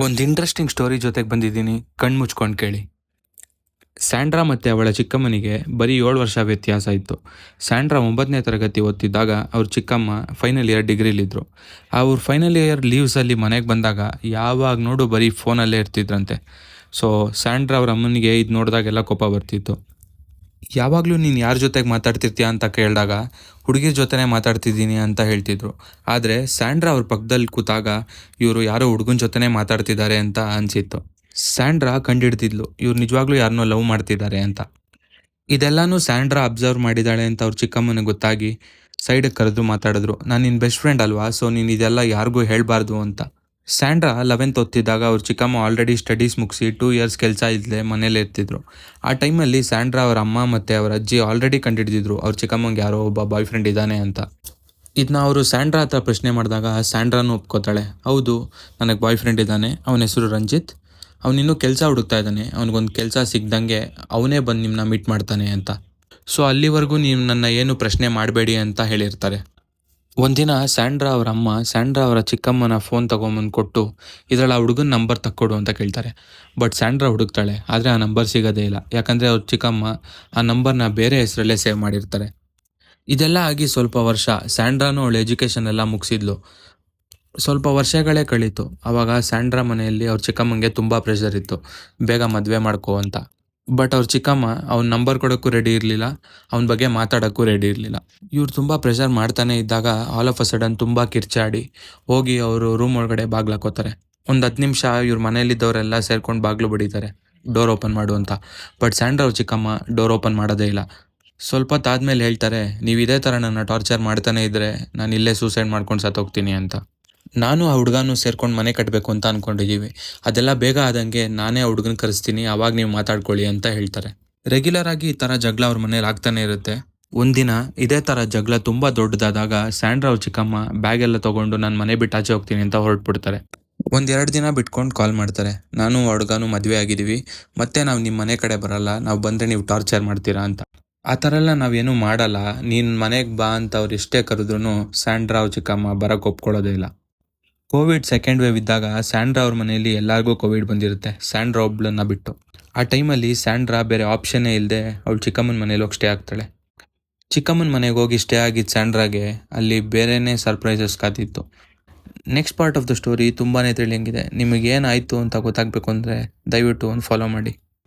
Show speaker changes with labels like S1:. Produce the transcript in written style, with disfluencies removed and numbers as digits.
S1: ಒಂದು interesting story ಜೊತೆಗೆ ಬಂದಿದ್ದೀನಿ, ಕಣ್ಣು ಮುಚ್ಕೊಂಡು ಕೇಳಿ. ಸ್ಯಾಂಡ್ರಾ ಮತ್ತು ಅವಳ ಚಿಕ್ಕಮ್ಮನಿಗೆ ಬರೀ 7 ವರ್ಷ ವ್ಯತ್ಯಾಸ ಇತ್ತು. ಸ್ಯಾಂಡ್ರಾ 9ನೇ ತರಗತಿ ಓದ್ತಿದ್ದಾಗ ಅವ್ರ ಚಿಕ್ಕಮ್ಮ ಫೈನಲ್ ಇಯರ್ ಡಿಗ್ರಿಲಿದ್ದರು. ಅವ್ರ ಫೈನಲ್ ಇಯರ್ ಲೀವ್ಸಲ್ಲಿ ಮನೆಗೆ ಬಂದಾಗ ಯಾವಾಗ ನೋಡು ಬರೀ ಫೋನಲ್ಲೇ ಇರ್ತಿದ್ರಂತೆ. ಸೊ ಸ್ಯಾಂಡ್ರಾ ಅವ್ರ ಅಮ್ಮನಿಗೆ ಇದು ನೋಡಿದಾಗೆಲ್ಲ ಕೋಪ ಬರ್ತಿತ್ತು. ಯಾವಾಗಲೂ ನೀನು ಯಾರ ಜೊತೆಗೆ ಮಾತಾಡ್ತಿರ್ತೀಯ ಅಂತ ಕೇಳಿದಾಗ ಹುಡುಗಿರ ಜೊತೆನೇ ಮಾತಾಡ್ತಿದ್ದೀನಿ ಅಂತ ಹೇಳ್ತಿದ್ರು. ಆದರೆ ಸ್ಯಾಂಡ್ರಾ ಅವ್ರ ಪಕ್ಕದಲ್ಲಿ ಕೂತಾಗ ಇವರು ಯಾರೋ ಹುಡುಗನ ಜೊತೆನೇ ಮಾತಾಡ್ತಿದ್ದಾರೆ ಅಂತ ಅನಿಸಿತ್ತು. ಸ್ಯಾಂಡ್ರಾ ಕಂಡಿಡ್ದಿದ್ಲು ಇವ್ರು ನಿಜವಾಗ್ಲೂ ಯಾರನ್ನೋ ಲವ್ ಮಾಡ್ತಿದ್ದಾರೆ ಅಂತ. ಇದೆಲ್ಲನೂ ಸ್ಯಾಂಡ್ರಾ ಅಬ್ಸರ್ವ್ ಮಾಡಿದ್ದಾಳೆ ಅಂತ ಅವ್ರ ಚಿಕ್ಕಮ್ಮನಿಗೆ ಗೊತ್ತಾಗಿ ಸೈಡಿಗೆ ಕರೆದು ಮಾತಾಡಿದ್ರು. ನಾನು ನಿನ್ನ ಬೆಸ್ಟ್ ಫ್ರೆಂಡ್ ಅಲ್ವಾ, ಸೊ ನೀನು ಇದೆಲ್ಲ ಯಾರಿಗೂ ಹೇಳಬಾರ್ದು ಅಂತ. ಸ್ಯಾಂಡ್ರಾ 11th ಓದ್ತಿದ್ದಾಗ ಅವ್ರ ಚಿಕ್ಕಮ್ಮ ಆಲ್ರೆಡಿ ಸ್ಟಡೀಸ್ ಮುಗಿಸಿ 2 ಇಯರ್ಸ್ ಕೆಲಸ ಇಲ್ಲದೆ ಮನೇಲಿ ಇರ್ತಿದ್ರು. ಆ ಟೈಮಲ್ಲಿ ಸ್ಯಾಂಡ್ರಾ ಅವ್ರ ಅಮ್ಮ ಮತ್ತು ಅವ್ರ ಅಜ್ಜಿ ಆಲ್ರೆಡಿ ಕಂಡಿಡ್ದಿದ್ರು ಅವ್ರ ಚಿಕ್ಕಮ್ಮಂಗೆ ಯಾರೋ ಒಬ್ಬ ಬಾಯ್ ಫ್ರೆಂಡ್ ಇದ್ದಾನೆ ಅಂತ. ಇದನ್ನ ಅವರು ಸ್ಯಾಂಡ್ರಾ ಹತ್ರ ಪ್ರಶ್ನೆ ಮಾಡಿದಾಗ ಸ್ಯಾಂಡ್ರಾನು ಒಪ್ಕೋತಾಳೆ, ಹೌದು ನನಗೆ ಬಾಯ್ ಫ್ರೆಂಡ್ ಇದ್ದಾನೆ, ಅವನ ಹೆಸರು ರಂಜಿತ್, ಅವನಿನ್ನೂ ಕೆಲಸ ಹುಡುಕ್ತಾ ಇದ್ದಾನೆ, ಅವನಿಗೊಂದು ಕೆಲಸ ಸಿಗ್ದಂಗೆ ಅವನೇ ಬಂದು ನಿಮ್ಮನ್ನ ಮೀಟ್ ಮಾಡ್ತಾನೆ ಅಂತ. ಸೊ ಅಲ್ಲಿವರೆಗೂ ನೀವು ನನ್ನ ಏನು ಪ್ರಶ್ನೆ ಮಾಡಬೇಡಿ ಅಂತ ಹೇಳಿರ್ತಾರೆ. ಒಂದಿನ ಸ್ಯಾಂಡ್ರಾ ಅವ್ರ ಅಮ್ಮ ಸ್ಯಾಂಡ್ರಾ ಅವರ ಚಿಕ್ಕಮ್ಮನ ಫೋನ್ ತೊಗೊಂಬಂದು ಕೊಟ್ಟು ಇದರಲ್ಲಿ ಆ ಹುಡುಗನ ನಂಬರ್ ತಕ್ಕೊಡು ಅಂತ ಕೇಳ್ತಾರೆ. ಬಟ್ ಸ್ಯಾಂಡ್ರಾ ಹುಡುಕ್ತಾಳೆ, ಆದರೆ ಆ ನಂಬರ್ ಸಿಗೋದೇ ಇಲ್ಲ. ಯಾಕಂದರೆ ಅವ್ರ ಚಿಕ್ಕಮ್ಮ ಆ ನಂಬರ್ನ ಬೇರೆ ಹೆಸರಲ್ಲೇ ಸೇವ್ ಮಾಡಿರ್ತಾರೆ. ಇದೆಲ್ಲ ಆಗಿ ಸ್ವಲ್ಪ ವರ್ಷ ಸ್ಯಾಂಡ್ರಾನು ಅವಳ ಎಜುಕೇಷನ್ ಎಲ್ಲ ಮುಗಿಸಿದ್ಲು. ಸ್ವಲ್ಪ ವರ್ಷಗಳೇ ಕಳೀತು. ಆವಾಗ ಸ್ಯಾಂಡ್ರಾ ಮನೆಯಲ್ಲಿ ಅವ್ರ ಚಿಕ್ಕಮ್ಮಂಗೆ ತುಂಬ ಪ್ರೆಷರ್ ಇತ್ತು, ಬೇಗ ಮದುವೆ ಮಾಡ್ಕೋ ಅಂತ. ಬಟ್ ಅವ್ರ ಚಿಕ್ಕಮ್ಮ ಅವ್ನ ನಂಬರ್ ಕೊಡೋಕ್ಕೂ ರೆಡಿ ಇರಲಿಲ್ಲ, ಅವನ ಬಗ್ಗೆ ಮಾತಾಡೋಕ್ಕೂ ರೆಡಿ ಇರಲಿಲ್ಲ. ಇವ್ರು ತುಂಬ ಪ್ರೆಷರ್ ಮಾಡ್ತಾನೆ ಇದ್ದಾಗ ಆಲ್ ಆಫ್ ಅ ಸಡನ್ ತುಂಬ ಕಿರ್ಚಾಡಿ ಹೋಗಿ ಅವರು ರೂಮ್ ಒಳಗಡೆ ಬಾಗ್ಲು ಹಾಕೋತಾರೆ. ಒಂದು 10 ನಿಮಿಷ ಇವ್ರ ಮನೆಯಲ್ಲಿದ್ದವರೆಲ್ಲ ಸೇರ್ಕೊಂಡು ಬಾಗ್ಲು ಬಡಿತಾರೆ, ಡೋರ್ ಓಪನ್ ಮಾಡು ಅಂತ. ಬಟ್ ಸ್ಯಾಂಡ್ರಾ ಅವ್ರ ಚಿಕ್ಕಮ್ಮ ಡೋರ್ ಓಪನ್ ಮಾಡೋದೇ ಇಲ್ಲ. ಸ್ವಲ್ಪ ಹೊತ್ತಾದ್ಮೇಲೆ ಹೇಳ್ತಾರೆ, ನೀವು ಇದೇ ಥರ ನನ್ನ ಟಾರ್ಚರ್ ಮಾಡ್ತಾನೆ ಇದ್ದರೆ ನಾನು ಇಲ್ಲೇ ಸೂಸೈಡ್ ಮಾಡ್ಕೊಂಡು ಸತ್ತೋಗ್ತೀನಿ ಅಂತ. ನಾನು ಆ ಹುಡುಗನೂ ಸೇರ್ಕೊಂಡು ಮನೆ ಕಟ್ಟಬೇಕು ಅಂತ ಅಂದ್ಕೊಂಡಿದ್ದೀವಿ, ಅದೆಲ್ಲ ಬೇಗ ಆದಂಗೆ ನಾನೇ ಆ ಹುಡುಗನ ಕರೆಸ್ತೀನಿ, ಆವಾಗ ನೀವು ಮಾತಾಡ್ಕೊಳ್ಳಿ ಅಂತ ಹೇಳ್ತಾರೆ. ರೆಗ್ಯುಲರ್ ಆಗಿ ಈ ಥರ ಜಗಳ ಅವ್ರ ಮನೇಲಿ ಆಗ್ತಾನೆ ಇರುತ್ತೆ. ಒಂದಿನ ಇದೇ ಥರ ಜಗಳ ತುಂಬ ದೊಡ್ಡದಾದಾಗ ಸ್ಯಾಂಡ್ರಾ ಅವ್ರ ಚಿಕ್ಕಮ್ಮ ಬ್ಯಾಗೆಲ್ಲ ತೊಗೊಂಡು ನಾನು ಮನೆ ಬಿಟ್ಟು ಆಚೆ ಹೋಗ್ತೀನಿ ಅಂತ ಹೊರಟ್ಬಿಡ್ತಾರೆ. 1-2 ದಿನ ಬಿಟ್ಕೊಂಡು ಕಾಲ್ ಮಾಡ್ತಾರೆ, ನಾನು ಆ ಹುಡುಗನೂ ಮದುವೆ ಆಗಿದ್ದೀವಿ, ಮತ್ತೆ ನಾವು ನಿಮ್ಮ ಮನೆ ಕಡೆ ಬರಲ್ಲ, ನಾವು ಬಂದರೆ ನೀವು ಟಾರ್ಚರ್ ಮಾಡ್ತೀರಾ ಅಂತ. ಆ ಥರ ಎಲ್ಲ ನಾವೇನೂ ಮಾಡಲ್ಲ, ನೀನು ಮನೆಗೆ ಬಾ ಅಂತ ಅವ್ರು ಎಷ್ಟೇ ಕರೆದ್ರೂ ಸ್ಯಾಂಡ್ರಾ ಅವ್ರ ಚಿಕ್ಕಮ್ಮ ಬರೋಕ್ಕೆ ಒಪ್ಕೊಳ್ಳೋದೇ ಇಲ್ಲ. ಕೋವಿಡ್ ಸೆಕೆಂಡ್ ವೇವ್ ಇದ್ದಾಗ ಸ್ಯಾಂಡ್ರಾ ಅವ್ರ ಮನೆಯಲ್ಲಿ ಎಲ್ಲರಿಗೂ ಕೋವಿಡ್ ಬಂದಿರುತ್ತೆ, ಸ್ಯಾಂಡ್ರಾ ಒಬ್ಳನ್ನ ಬಿಟ್ಟು. ಆ ಟೈಮಲ್ಲಿ ಸ್ಯಾಂಡ್ರಾ ಬೇರೆ ಆಪ್ಷನ್ನೇ ಇಲ್ಲದೆ ಅವಳು ಚಿಕ್ಕಮ್ಮನ ಮನೇಲಿ ಹೋಗಿ ಸ್ಟೇ ಆಗ್ತಾಳೆ. ಚಿಕ್ಕಮ್ಮನ ಮನೆಗೆ ಹೋಗಿ ಸ್ಟೇ ಆಗಿದ್ದ ಸ್ಯಾಂಡ್ರಾಗೆ ಅಲ್ಲಿ ಬೇರೆಯೇ ಸರ್ಪ್ರೈಸಸ್ ಕಾತಿತ್ತು. Next part of the story ತುಂಬಾ ಥ್ರಿಲ್ಲಿಂಗ್ ಇದೆ. ನಿಮಗೇನಾಯಿತು ಅಂತ ಗೊತ್ತಾಗಬೇಕು ಅಂದರೆ ದಯವಿಟ್ಟು ಒಂದು ಫಾಲೋ ಮಾಡಿ.